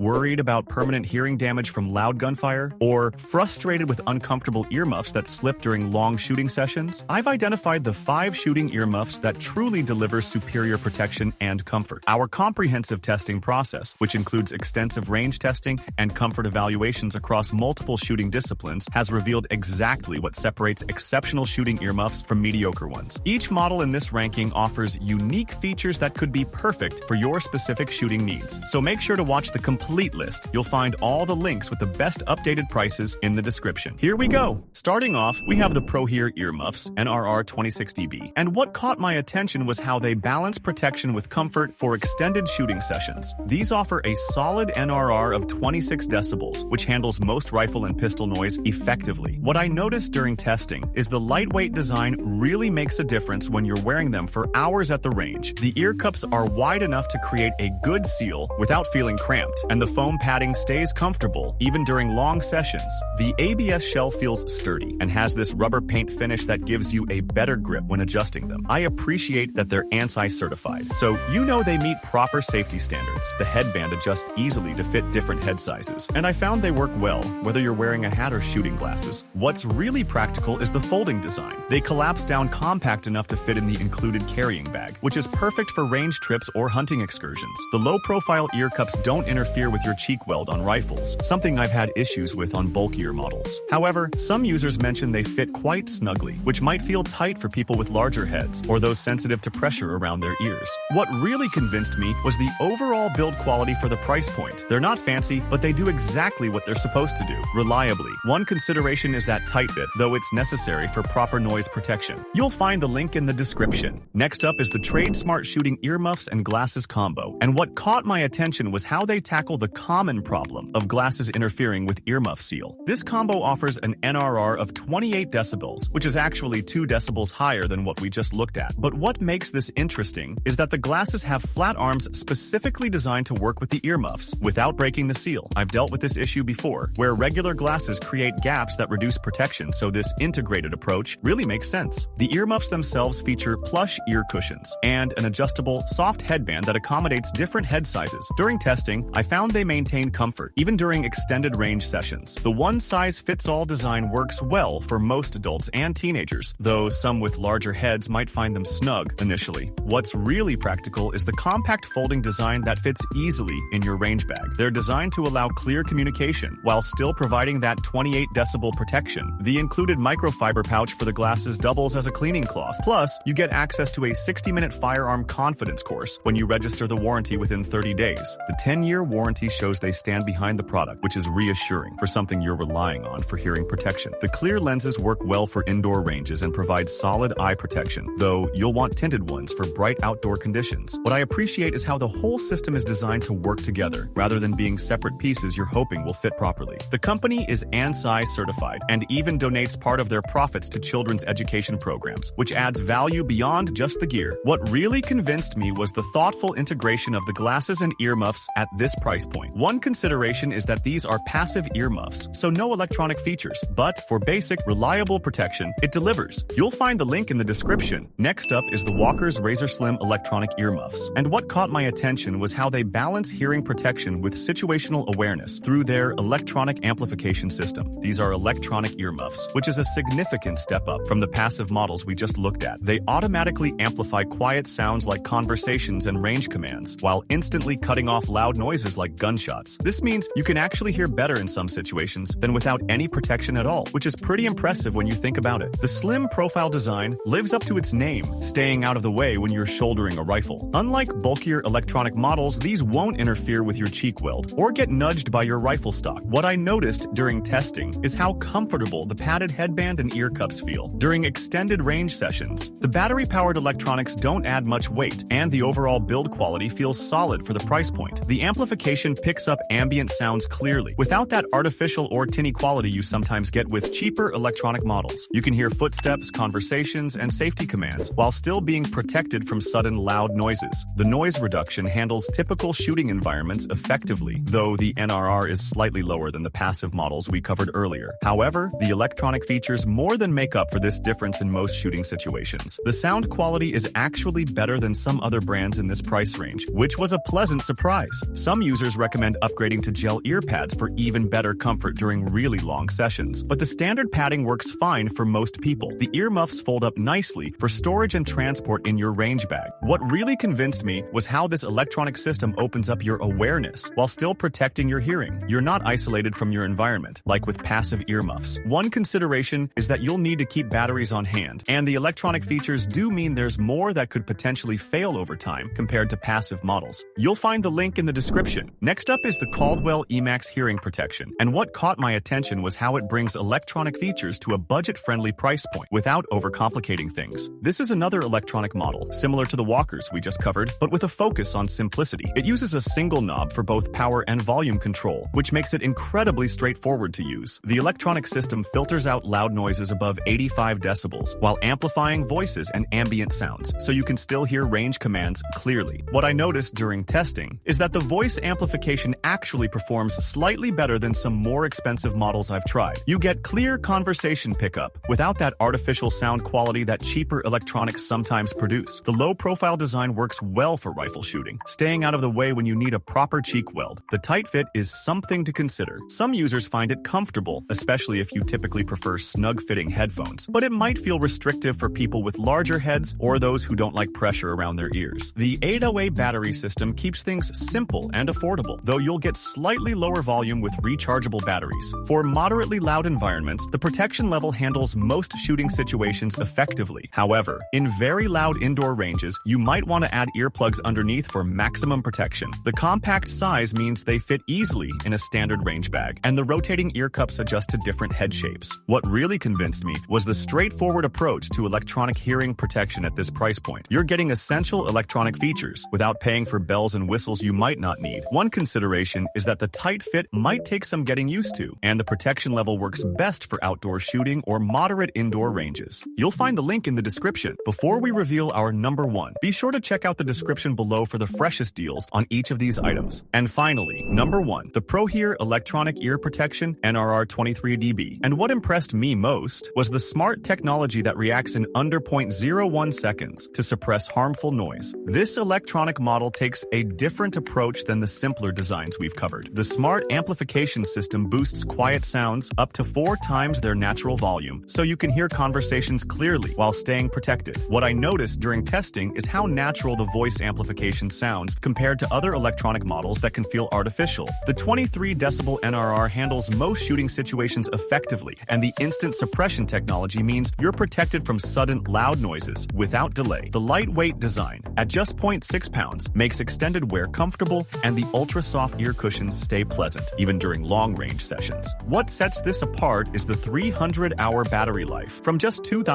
Worried about permanent hearing damage from loud gunfire? Or frustrated with uncomfortable earmuffs that slip during long shooting sessions? I've identified the 5 shooting earmuffs that truly deliver superior protection and comfort. Our comprehensive testing process, which includes extensive range testing and comfort evaluations across multiple shooting disciplines, has revealed exactly what separates exceptional shooting earmuffs from mediocre ones. Each model in this ranking offers unique features that could be perfect for your specific shooting needs. So make sure to watch the complete list. You'll find all the links with the best updated prices in the description. Here we go. Starting off, we have the ProHear Earmuffs NRR 26dB. And what caught my attention was how they balance protection with comfort for extended shooting sessions. These offer a solid NRR of 26 decibels, which handles most rifle and pistol noise effectively. What I noticed during testing is the lightweight design really makes a difference when you're wearing them for hours at the range. The ear cups are wide enough to create a good seal without feeling cramped, and the foam padding stays comfortable even during long sessions. The ABS shell feels sturdy and has this rubber paint finish that gives you a better grip when adjusting them. I appreciate that they're ANSI certified, so you know they meet proper safety standards. The headband adjusts easily to fit different head sizes, and I found they work well whether you're wearing a hat or shooting glasses. What's really practical is the folding design. They collapse down compact enough to fit in the included carrying bag, which is perfect for range trips or hunting excursions. The low-profile ear cups don't interfere with your cheek weld on rifles, something I've had issues with on bulkier models. However, some users mention they fit quite snugly, which might feel tight for people with larger heads or those sensitive to pressure around their ears. What really convinced me was the overall build quality for the price point. They're not fancy, but they do exactly what they're supposed to do, reliably. One consideration is that tight fit, though it's necessary for proper noise protection. You'll find the link in the description. Next up is the TradeSmart shooting earmuffs and glasses combo. And what caught my attention was how they tackle the common problem of glasses interfering with earmuff seal. This combo offers an NRR of 28 decibels, which is actually 2 decibels higher than what we just looked at. But what makes this interesting is that the glasses have flat arms specifically designed to work with the earmuffs without breaking the seal. I've dealt with this issue before, where regular glasses create gaps that reduce protection, so this integrated approach really makes sense. The earmuffs themselves feature plush ear cushions and an adjustable, soft headband that accommodates different head sizes. During testing, I found they maintain comfort, even during extended range sessions. The one-size-fits-all design works well for most adults and teenagers, though some with larger heads might find them snug initially. What's really practical is the compact folding design that fits easily in your range bag. They're designed to allow clear communication while still providing that 28 decibel protection. The included microfiber pouch for the glasses doubles as a cleaning cloth. Plus, you get access to a 60-minute firearm confidence course when you register the warranty within 30 days. The 10-year warranty shows they stand behind the product, which is reassuring for something you're relying on for hearing protection. The clear lenses work well for indoor ranges and provide solid eye protection, though you'll want tinted ones for bright outdoor conditions. What I appreciate is how the whole system is designed to work together, rather than being separate pieces you're hoping will fit properly. The company is ANSI certified and even donates part of their profits to children's education programs, which adds value beyond just the gear. What really convinced me was the thoughtful integration of the glasses and earmuffs at this price point. One consideration is that these are passive earmuffs, so no electronic features, but for basic, reliable protection, it delivers. You'll find the link in the description. Next up is the Walker's Razor Slim electronic earmuffs. And what caught my attention was how they balance hearing protection with situational awareness through their electronic amplification system. These are electronic earmuffs, which is a significant step up from the passive models we just looked at. They automatically amplify quiet sounds like conversations and range commands, while instantly cutting off loud noises like gunshots. This means you can actually hear better in some situations than without any protection at all, which is pretty impressive when you think about it. The slim profile design lives up to its name, staying out of the way when you're shouldering a rifle. Unlike bulkier electronic models, these won't interfere with your cheek weld or get nudged by your rifle stock. What I noticed during testing is how comfortable the padded headband and ear cups feel. During extended range sessions, the battery-powered electronics don't add much weight, and the overall build quality feels solid for the price point. The amplification picks up ambient sounds clearly, without that artificial or tinny quality you sometimes get with cheaper electronic models. You can hear footsteps, conversations, and safety commands, while still being protected from sudden loud noises. The noise reduction handles typical shooting environments effectively, though the NRR is slightly lower than the passive models we covered earlier. However, the electronic features more than make up for this difference in most shooting situations. The sound quality is actually better than some other brands in this price range, which was a pleasant surprise. Some users users recommend upgrading to gel ear pads for even better comfort during really long sessions. But the standard padding works fine for most people. The earmuffs fold up nicely for storage and transport in your range bag. What really convinced me was how this electronic system opens up your awareness while still protecting your hearing. You're not isolated from your environment, like with passive earmuffs. One consideration is that you'll need to keep batteries on hand, and the electronic features do mean there's more that could potentially fail over time compared to passive models. You'll find the link in the description. Next up is the Caldwell EMAC hearing protection, and what caught my attention was how it brings electronic features to a budget-friendly price point without overcomplicating things. This is another electronic model, similar to the walkers we just covered, but with a focus on simplicity. It uses a single knob for both power and volume control, which makes it incredibly straightforward to use. The electronic system filters out loud noises above 85 decibels while amplifying voices and ambient sounds, so you can still hear range commands clearly. What I noticed during testing is that the voice amplification actually performs slightly better than some more expensive models I've tried. You get clear conversation pickup without that artificial sound quality that cheaper electronics sometimes produce. The low-profile design works well for rifle shooting, staying out of the way when you need a proper cheek weld. The tight fit is something to consider. Some users find it comfortable, especially if you typically prefer snug-fitting headphones, but it might feel restrictive for people with larger heads or those who don't like pressure around their ears. The 808 battery system keeps things simple and affordable, though you'll get slightly lower volume with rechargeable batteries. For moderately loud environments, the protection level handles most shooting situations effectively. However, in very loud indoor ranges, you might want to add earplugs underneath for maximum protection. The compact size means they fit easily in a standard range bag, and the rotating ear cups adjust to different head shapes. What really convinced me was the straightforward approach to electronic hearing protection at this price point. You're getting essential electronic features without paying for bells and whistles you might not need. One consideration is that the tight fit might take some getting used to, and the protection level works best for outdoor shooting or moderate indoor ranges. You'll find the link in the description. Before we reveal our number one, be sure to check out the description below for the freshest deals on each of these items. And finally, number one, the ProHare Electronic Ear Protection NRR 23dB. And what impressed me most was the smart technology that reacts in under 0.01 seconds to suppress harmful noise. This electronic model takes a different approach than the simpler designs we've covered. The smart amplification system boosts quiet sounds up to 4 times their natural volume, so you can hear conversations clearly while staying protected. What I noticed during testing is how natural the voice amplification sounds compared to other electronic models that can feel artificial. The 23 decibel NRR handles most shooting situations effectively, and the instant suppression technology means you're protected from sudden loud noises without delay. The lightweight design, at just 0.6 pounds, makes extended wear comfortable, and the ultra-soft ear cushions stay pleasant, even during long-range sessions. What sets this apart is the 300-hour battery life from just 2,000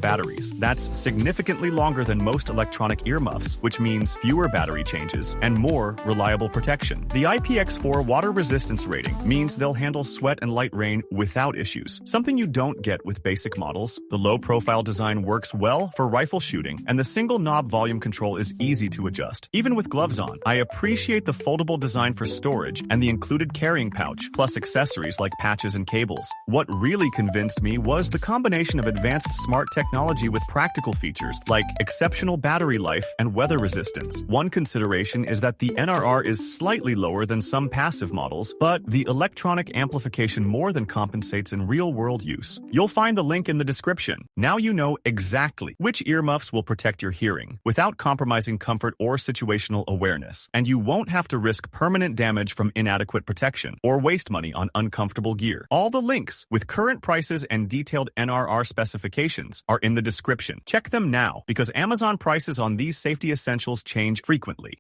batteries. That's significantly longer than most electronic earmuffs, which means fewer battery changes and more reliable protection. The IPX4 water resistance rating means they'll handle sweat and light rain without issues, something you don't get with basic models. The low-profile design works well for rifle shooting, and the single knob volume control is easy to adjust, even with gloves on. I appreciate the foldable design for storage and the included carrying pouch, plus accessories like patches and cables. What really convinced me was the combination of advanced smart technology with practical features like exceptional battery life and weather resistance. One consideration is that the NRR is slightly lower than some passive models, but the electronic amplification more than compensates in real-world use. You'll find the link in the description. Now you know exactly which earmuffs will protect your hearing without compromising comfort or situational awareness, and you won't have to risk permanent damage from inadequate protection or waste money on uncomfortable gear. All the links with current prices and detailed NRR specifications are in the description. Check them now, because Amazon prices on these safety essentials change frequently.